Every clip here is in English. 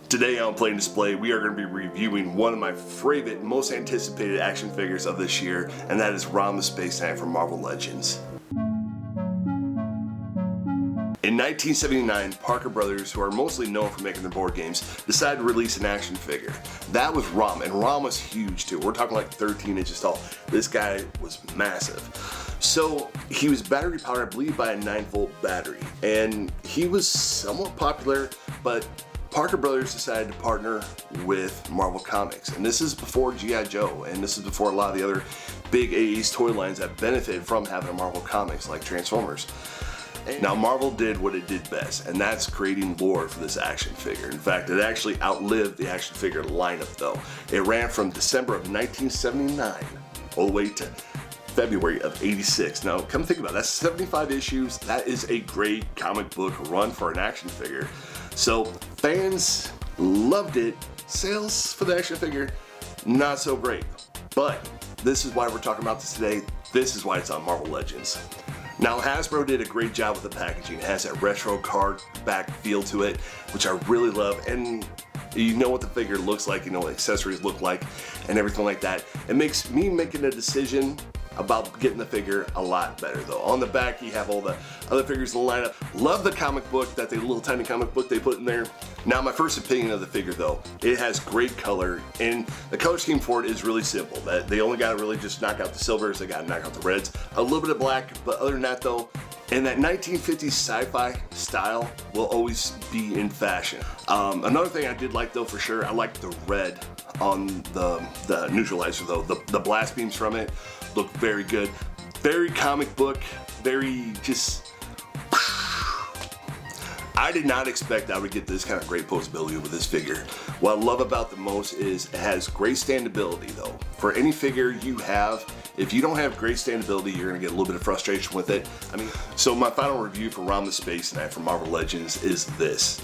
Today on Play and Display, we are going to be reviewing one of my favorite, most anticipated action figures of this year, and that is ROM the Spaceknight from Marvel Legends. In 1979, Parker Brothers, who are mostly known for making their board games, decided to release an action figure. That was ROM, and ROM was huge too. We're talking like 13 inches tall. This guy was massive. So he was battery powered, I believe, by a 9-volt battery, and he was somewhat popular, but Parker Brothers decided to partner with Marvel Comics, and this is before G.I. Joe, and this is before a lot of the other big 80s toy lines that benefited from having a Marvel Comics, like Transformers. Now Marvel did what it did best, and that's creating lore for this action figure. In fact, it actually outlived the action figure lineup though. It ran from December of 1979 all the way to February of 86. Now come think about it, that's 75 issues. That is a great comic book run for an action figure. So fans loved it. Sales for the action figure, not so great. But this is why we're talking about this today. This is why it's on Marvel Legends. Now Hasbro did a great job with the packaging. It has that retro card back feel to it, which I really love. And you know what the figure looks like, you know what accessories look like, and everything like that. It makes me making a decision about getting the figure a lot better though. On the back you have all the other figures in the lineup. Love the comic book, that the little tiny comic book they put in there. Now my first opinion of the figure though, it has great color, and the color scheme for it is really simple. That they only got to really just knock out the silvers, they got to knock out the reds, a little bit of black, but other than that though, and that 1950s sci-fi style will always be in fashion. Another thing I did like though for sure, I liked the red on the neutralizer though. The blast beams from it look very good. Very comic book, very just... I did not expect I would get this kind of great posability with this figure. What I love about the most is it has great standability though. For any figure you have, if you don't have great standability, you're gonna get a little bit of frustration with it. I mean, so my final review for ROM the Spaceknight from Marvel Legends is this.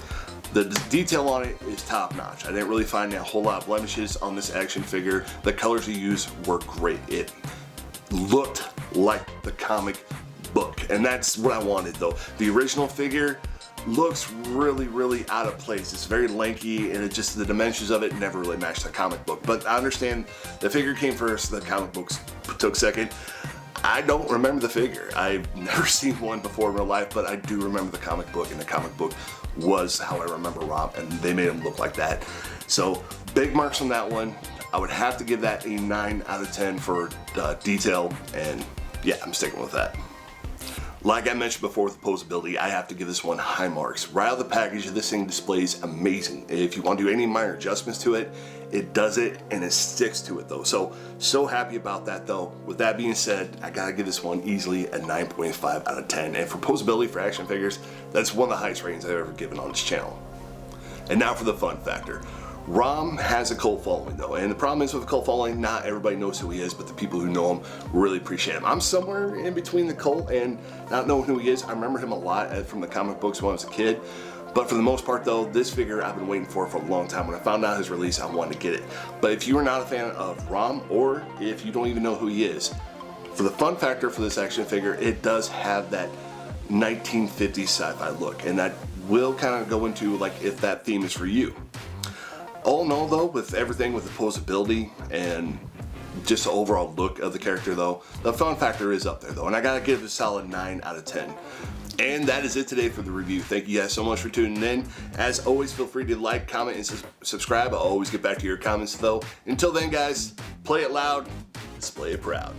The detail on it is top notch. I didn't really find a whole lot of blemishes on this action figure. The colors he used were great. It looked like the comic book, and that's what I wanted though. The original figure looks really out of place. It's very lanky, and it just, the dimensions of it never really matched the comic book. But I understand the figure came first, the comic books took second. I don't remember the figure. I've never seen one before in real life, but I do remember the comic book, and the comic book was how I remember ROM, and they made him look like that. So big marks on that one. I would have to give that a 9 out of 10 for detail, and yeah, I'm sticking with that. Like I mentioned before with the posability, I have to give this one high marks. Right out of the package, this thing displays amazing. If you want to do any minor adjustments to it, it does it, and it sticks to it though. So happy about that though. With that being said, I gotta give this one easily a 9.5 out of 10. And for posability for action figures, that's one of the highest ratings I've ever given on this channel. And now for the fun factor. ROM has a cult following though, and the problem is with the cult following, not everybody knows who he is, but the people who know him really appreciate him. I'm somewhere in between the cult and not knowing who he is. I remember him a lot from the comic books when I was a kid, but for the most part though, this figure I've been waiting for a long time. When I found out his release, I wanted to get it. But if you are not a fan of ROM, or if you don't even know who he is, for the fun factor for this action figure, it does have that 1950s sci-fi look, and that will kind of go into like if that theme is for you. All in all though, with everything, with the posability and just the overall look of the character though, the fun factor is up there though, and I gotta give it a solid 9 out of 10. And that is it today for the review. Thank you guys so much for tuning in. As always, feel free to like, comment, and subscribe. I'll always get back to your comments though. Until then guys, play it loud, display it proud.